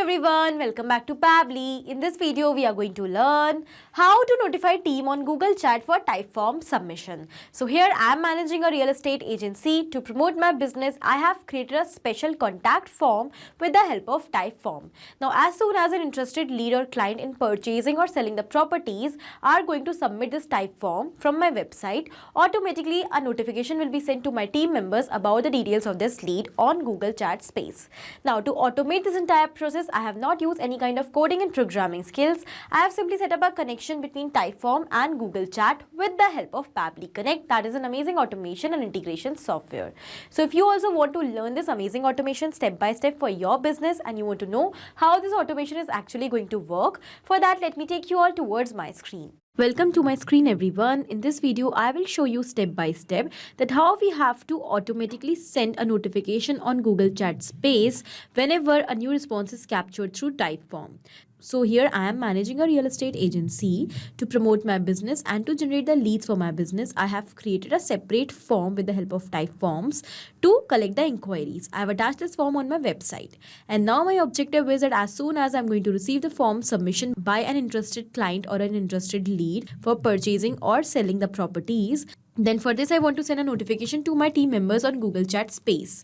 everyone, welcome back to Pabbly. In this video, we are going to learn how to notify team on Google Chat for Typeform submission. So here I am managing a real estate agency. To promote my business, I have created a special contact form with the help of Typeform. Now as soon as an interested lead or client in purchasing or selling the properties are going to submit this Typeform from my website, automatically a notification will be sent to my team members about the details of this lead on Google Chat space. Now to automate this entire process, I have not used any kind of coding and programming skills. I have simply set up a connection between Typeform and Google Chat with the help of Pabbly Connect. That is an amazing automation and integration software. So if you also want to learn this amazing automation step by step for your business and you want to know how this automation is actually going to work, for that let me take you all towards my screen. Welcome to my screen everyone. In this video, I will show you step by step that how we have to automatically send a notification on Google Chat space whenever a new response is captured through Typeform. So here I am managing a real estate agency. To promote my business and to generate the leads for my business, I have created a separate form with the help of Typeforms to collect the inquiries. I have attached this form on my website. And now my objective is that as soon as I'm going to receive the form submission by an interested client or an interested lead for purchasing or selling the properties, then for this I want to send a notification to my team members on Google Chat space.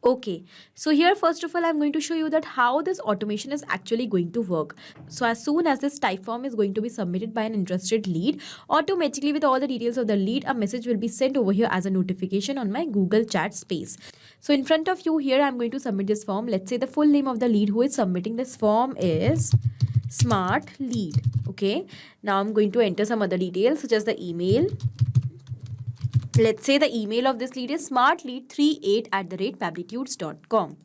Okay, so here first of all I'm going to show you that how this automation is actually going to work. So as soon as this Typeform is going to be submitted by an interested lead, automatically with all the details of the lead, a message will be sent over here as a notification on my Google Chat space. So in front of you here I'm going to submit this form. Let's say the full name of the lead who is submitting this form is Smart Lead. Okay, now I'm going to enter some other details such as the email. Let's say the email of this lead is smartlead38@pabblitudes.com.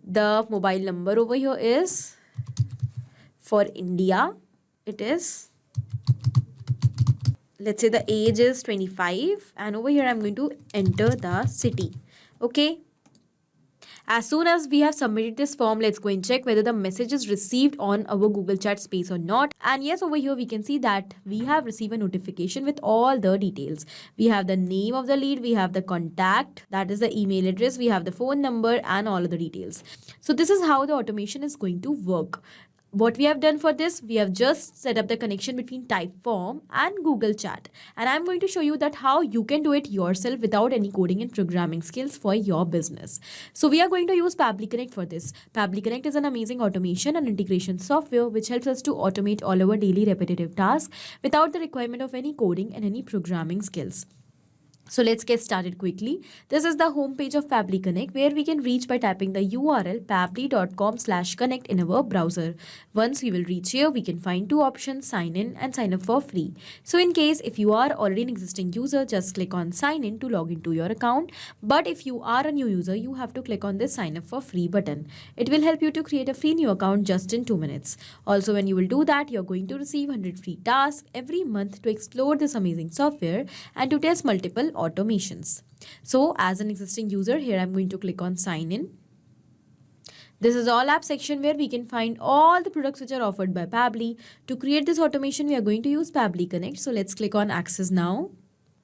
The mobile number over here is for India. It is, let's say the age is 25 and over here I'm going to enter the city. Okay. As soon as we have submitted this form, let's go and check whether the message is received on our Google Chat space or not. And yes, over here we can see that we have received a notification with all the details. We have the name of the lead, we have the contact, that is the email address, we have the phone number and all of the details. So this is how the automation is going to work. What we have done for this, we have just set up the connection between Typeform and Google Chat. And I'm going to show you that how you can do it yourself without any coding and programming skills for your business. So we are going to use Pabbly Connect for this. Pabbly Connect is an amazing automation and integration software which helps us to automate all our daily repetitive tasks without the requirement of any coding and any programming skills. So let's get started quickly. This is the home page of Pabbly Connect where we can reach by typing the URL pabbly.com/connect in our browser. Once we will reach here, we can find two options, sign in and sign up for free. So in case if you are already an existing user, just click on sign in to log into your account. But if you are a new user, you have to click on this sign up for free button. It will help you to create a free new account just in 2 minutes. Also, when you will do that, you're going to receive 100 free tasks every month to explore this amazing software and to test multiple automations. So as an existing user, here I'm going to click on sign in. This is all app section where we can find all the products which are offered by Pabbly. To create this automation, we are going to use Pabbly Connect. So let's click on access now.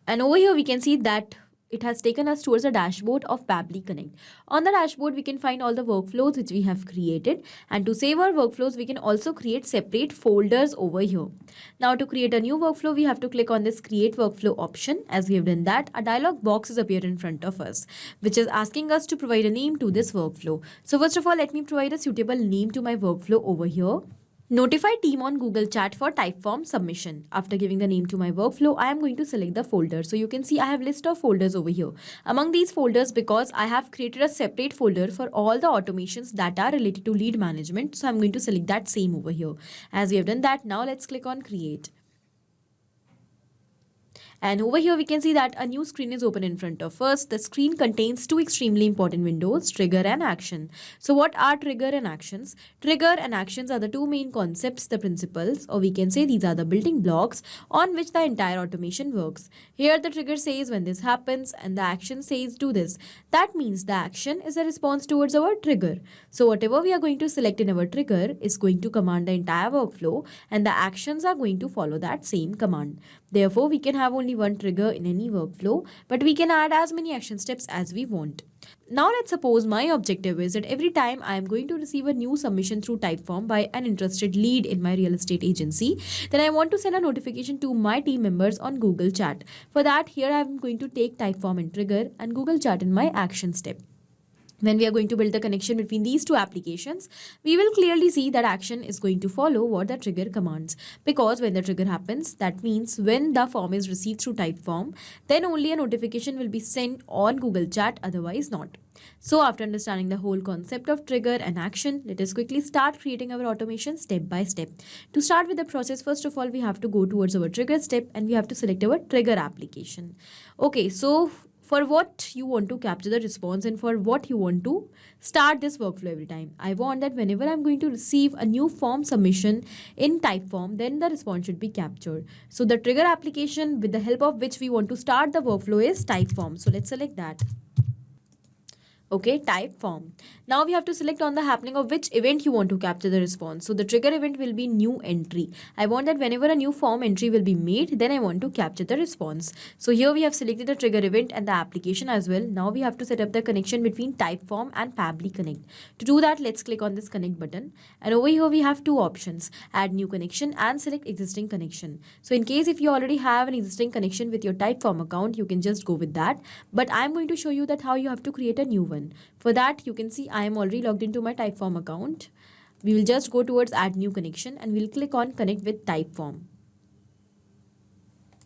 And over here we can see that it has taken us towards the dashboard of Pabbly Connect. On the dashboard, we can find all the workflows which we have created. And to save our workflows, we can also create separate folders over here. Now to create a new workflow, we have to click on this create workflow option. As we have done that, a dialog box is appeared in front of us, which is asking us to provide a name to this workflow. So first of all, let me provide a suitable name to my workflow over here. Notify team on Google Chat for Typeform submission. After giving the name to my workflow, I am going to select the folder. So you can see I have list of folders over here. Among these folders, because I have created a separate folder for all the automations that are related to lead management. So I'm going to select that same over here. As we have done that, now let's click on create. And over here we can see that a new screen is open in front of us. The screen contains two extremely important windows, trigger and action. So what are trigger and actions? Trigger and actions are the two main concepts, the principles, or we can say these are the building blocks on which the entire automation works. Here the trigger says when this happens and the action says do this. That means the action is a response towards our trigger. So whatever we are going to select in our trigger is going to command the entire workflow and the actions are going to follow that same command. Therefore, we can have only only one trigger in any workflow, but we can add as many action steps as we want. Now let's suppose my objective is that every time I am going to receive a new submission through Typeform by an interested lead in my real estate agency, then I want to send a notification to my team members on Google Chat. For that, here I am going to take Typeform and trigger and Google Chat in my action step. When we are going to build the connection between these two applications, we will clearly see that action is going to follow what the trigger commands. Because when the trigger happens, that means when the form is received through Typeform, then only a notification will be sent on Google Chat, otherwise not. So after understanding the whole concept of trigger and action, let us quickly start creating our automation step by step. To start with the process, first of all, we have to go towards our trigger step and we have to select our trigger application. Okay, so for what you want to capture the response and for what you want to start this workflow every time. I want that whenever I'm going to receive a new form submission in Typeform, then the response should be captured. So the trigger application with the help of which we want to start the workflow is Typeform. So let's select that. Okay, Typeform. Now we have to select on the happening of which event you want to capture the response. So the trigger event will be new entry. I want that whenever a new form entry will be made, then I want to capture the response. So here we have selected the trigger event and the application as well. Now we have to set up the connection between Typeform and Pabbly Connect. To do that, let's click on this connect button. And over here we have two options, add new connection and select existing connection. So in case if you already have an existing connection with your Typeform account, you can just go with that. But I'm going to show you that how you have to create a new one. For that, you can see I am already logged into my Typeform account. We will just go towards add new connection and we'll click on connect with Typeform.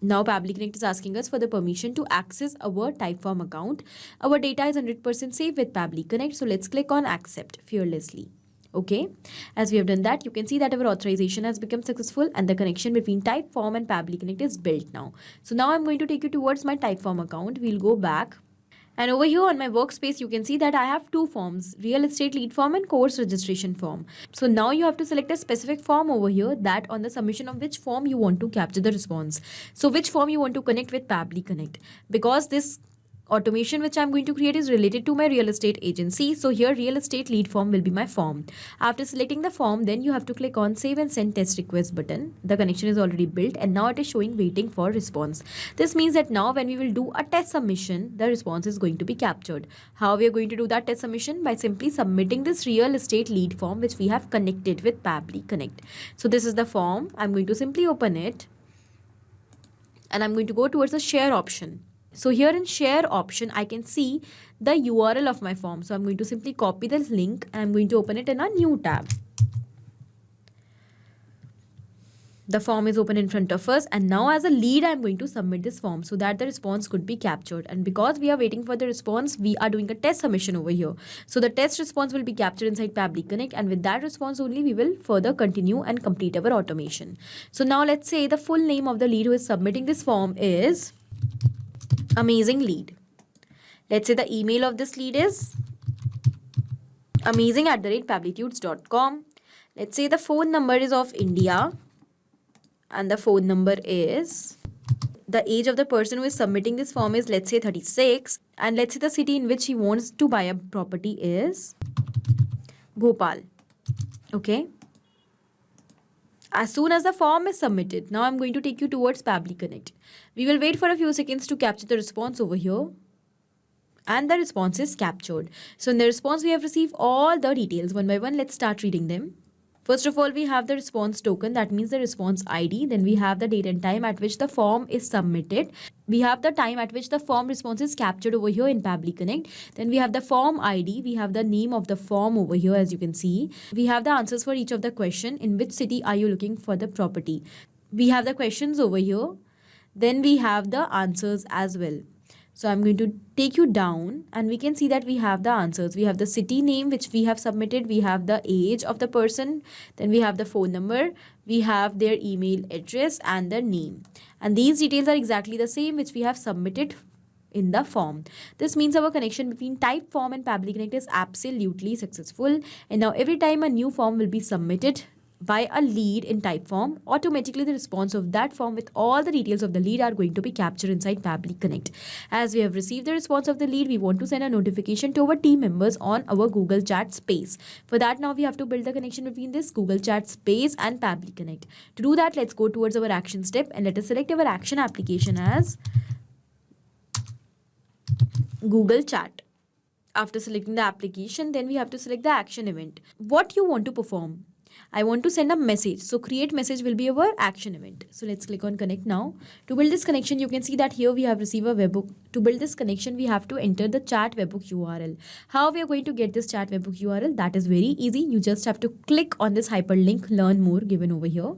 Now Pabbly Connect is asking us for the permission to access our Typeform account. Our data is 100% safe with Pabbly Connect. So let's click on accept fearlessly. Okay, as we have done that, you can see that our authorization has become successful and the connection between Typeform and Pabbly Connect is built now. So now I'm going to take you towards my Typeform account. We'll go back. And over here on my workspace, you can see that I have two forms, real estate lead form and course registration form. So now you have to select a specific form over here that on the submission of which form you want to capture the response. So which form you want to connect with Pabbly Connect. Because this automation which I'm going to create is related to my real estate agency. So here real estate lead form will be my form. After selecting the form, then you have to click on save and send test request button. The connection is already built and now it is showing waiting for response. This means that now when we will do a test submission, the response is going to be captured. How we are going to do that test submission? By simply submitting this real estate lead form which we have connected with Pabbly Connect. So this is the form. I'm going to simply open it and I'm going to go towards the share option. So here in share option, I can see the URL of my form. So I'm going to simply copy this link and I'm going to open it in a new tab. The form is open in front of us and now as a lead, I'm going to submit this form so that the response could be captured. And because we are waiting for the response, we are doing a test submission over here. So the test response will be captured inside Pabbly Connect and with that response only, we will further continue and complete our automation. So now let's say the full name of the lead who is submitting this form is Amazing Lead. Let's say the email of this lead is amazing@pabblitudes.com. Let's say the phone number is of India and the phone number is, the age of the person who is submitting this form is let's say 36 and let's say the city in which he wants to buy a property is Bhopal. Okay. As soon as the form is submitted, now I'm going to take you towards Pabbly Connect. We will wait for a few seconds to capture the response over here. And the response is captured. So in the response, we have received all the details. One by one, let's start reading them. First of all, we have the response token. That means the response ID. Then we have the date and time at which the form is submitted. We have the time at which the form response is captured over here in Pabbly Connect. Then we have the form ID. We have the name of the form over here as you can see. We have the answers for each of the question. In which city are you looking for the property? We have the questions over here. Then we have the answers as well. So I'm going to take you down and we can see that we have the answers. We have the city name which we have submitted. We have the age of the person. Then we have the phone number. We have their email address and their name. And these details are exactly the same which we have submitted in the form. This means our connection between Typeform and Pabbly Connect is absolutely successful. And now every time a new form will be submitted, by a lead in Typeform, automatically the response of that form with all the details of the lead are going to be captured inside Pabbly Connect. As we have received the response of the lead, we want to send a notification to our team members on our Google Chat space. For that, now we have to build the connection between this Google Chat space and Pabbly Connect. To do that, let's go towards our action step and let us select our action application as Google Chat. After selecting the application, then we have to select the action event. What you want to perform? I want to send a message. So create message will be our action event. So let's click on connect now. To build this connection, you can see that here we have received a webhook. To build this connection, we have to enter the chat webhook URL. How we are going to get this chat webhook URL? That is very easy. You just have to click on this hyperlink learn more given over here.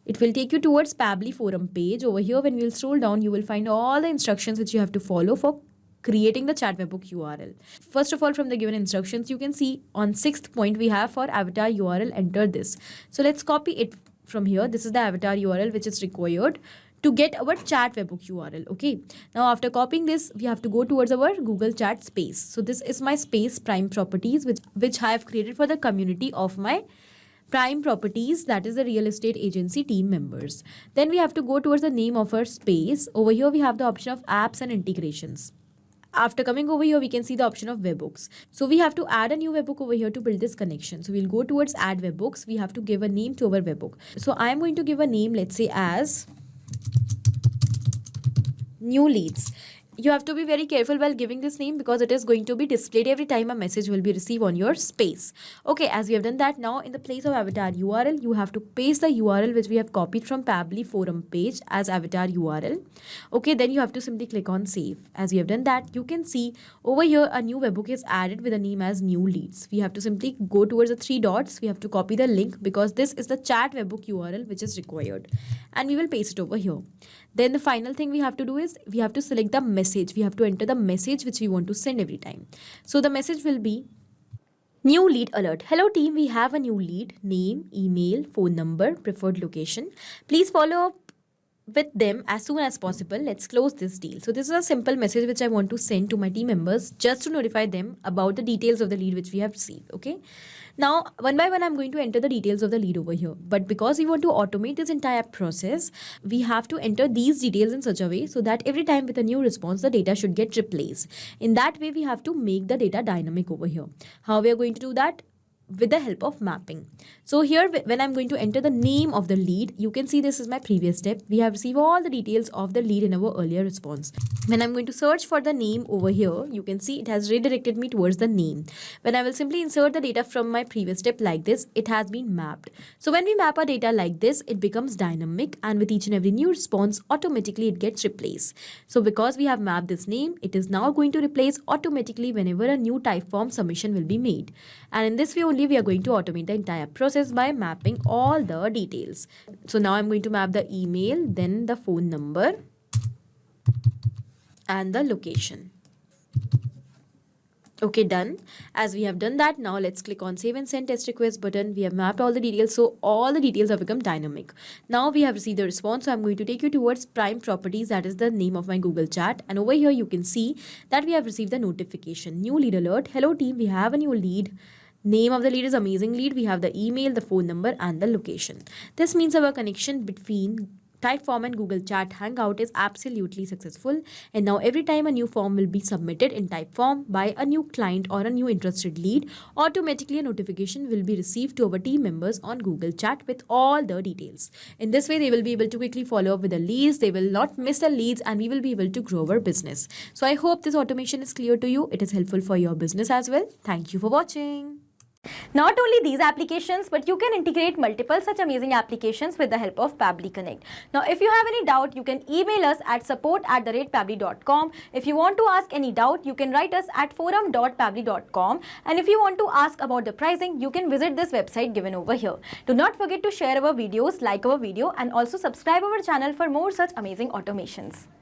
It will take you towards Pabbly forum page. Over here, when we will scroll down, you will find all the instructions which you have to follow for creating the chat webhook URL. First of all, from the given instructions, you can see on 6th point we have for avatar URL, enter this. So let's copy it from here. This is the avatar URL which is required to get our chat webhook URL. Okay. Now after copying this, we have to go towards our Google Chat space. So this is my space prime properties which I have created for the community of my prime properties, that is the real estate agency team members. Then we have to go towards the name of our space. Over here we have the option of apps and integrations. After coming over here, we can see the option of webhooks. So we have to add a new webhook over here to build this connection. So we'll go towards add webhooks. We have to give a name to our webhook. So I'm going to give a name, let's say as new leads. You have to be very careful while giving this name because it is going to be displayed every time a message will be received on your space. Okay, as we have done that, now in the place of avatar URL, you have to paste the URL which we have copied from Pabbly forum page as avatar URL. Okay, then you have to simply click on save. As we have done that, you can see over here a new webhook is added with a name as new leads. We have to simply go towards the 3 dots. We have to copy the link because this is the chat webhook URL which is required. And we will paste it over here. Then the final thing we have to do is we have to select the message. We have to enter the message which we want to send every time. So the message will be new lead alert. Hello team, we have a new lead. Name, email, phone number, preferred location. Please follow up with them as soon as possible. Let's close this deal. So this is a simple message which I want to send to my team members just to notify them about the details of the lead which we have received. Okay. Now, one by one, I'm going to enter the details of the lead over here. But because we want to automate this entire process, we have to enter these details in such a way so that every time with a new response, the data should get replaced. In that way, we have to make the data dynamic over here. How we are going to do that? With the help of mapping. So here, when I'm going to enter the name of the lead, you can see this is my previous step. We have received all the details of the lead in our earlier response. When I'm going to search for the name over here, you can see it has redirected me towards the name. When I will simply insert the data from my previous step like this, it has been mapped. So when we map our data like this, it becomes dynamic, and with each and every new response, automatically it gets replaced. So because we have mapped this name, it is now going to replace automatically whenever a new Typeform submission will be made. And in this way only, we are going to automate the entire process by mapping all the details. So now I'm going to map the email, then the phone number and the location. Okay, done. As we have done that, now let's click on save and send test request button. We have mapped all the details, so all the details have become dynamic. Now we have received the response, so I'm going to take you towards prime properties, that is the name of my Google Chat. And over here you can see that we have received the notification. New lead alert. Hello team, we have a new lead. Name of the lead is amazing lead. We have the email, the phone number and the location. This means our connection between Typeform and Google Chat Hangout is absolutely successful. And now every time a new form will be submitted in Typeform by a new client or a new interested lead, automatically a notification will be received to our team members on Google Chat with all the details. In this way, they will be able to quickly follow up with the leads. They will not miss the leads and we will be able to grow our business. So I hope this automation is clear to you. It is helpful for your business as well. Thank you for watching. Not only these applications, but you can integrate multiple such amazing applications with the help of Pabbly Connect. Now, if you have any doubt, you can email us at support@pabbly.com. If you want to ask any doubt, you can write us at forum.pabbly.com. And if you want to ask about the pricing, you can visit this website given over here. Do not forget to share our videos, like our video, and also subscribe our channel for more such amazing automations.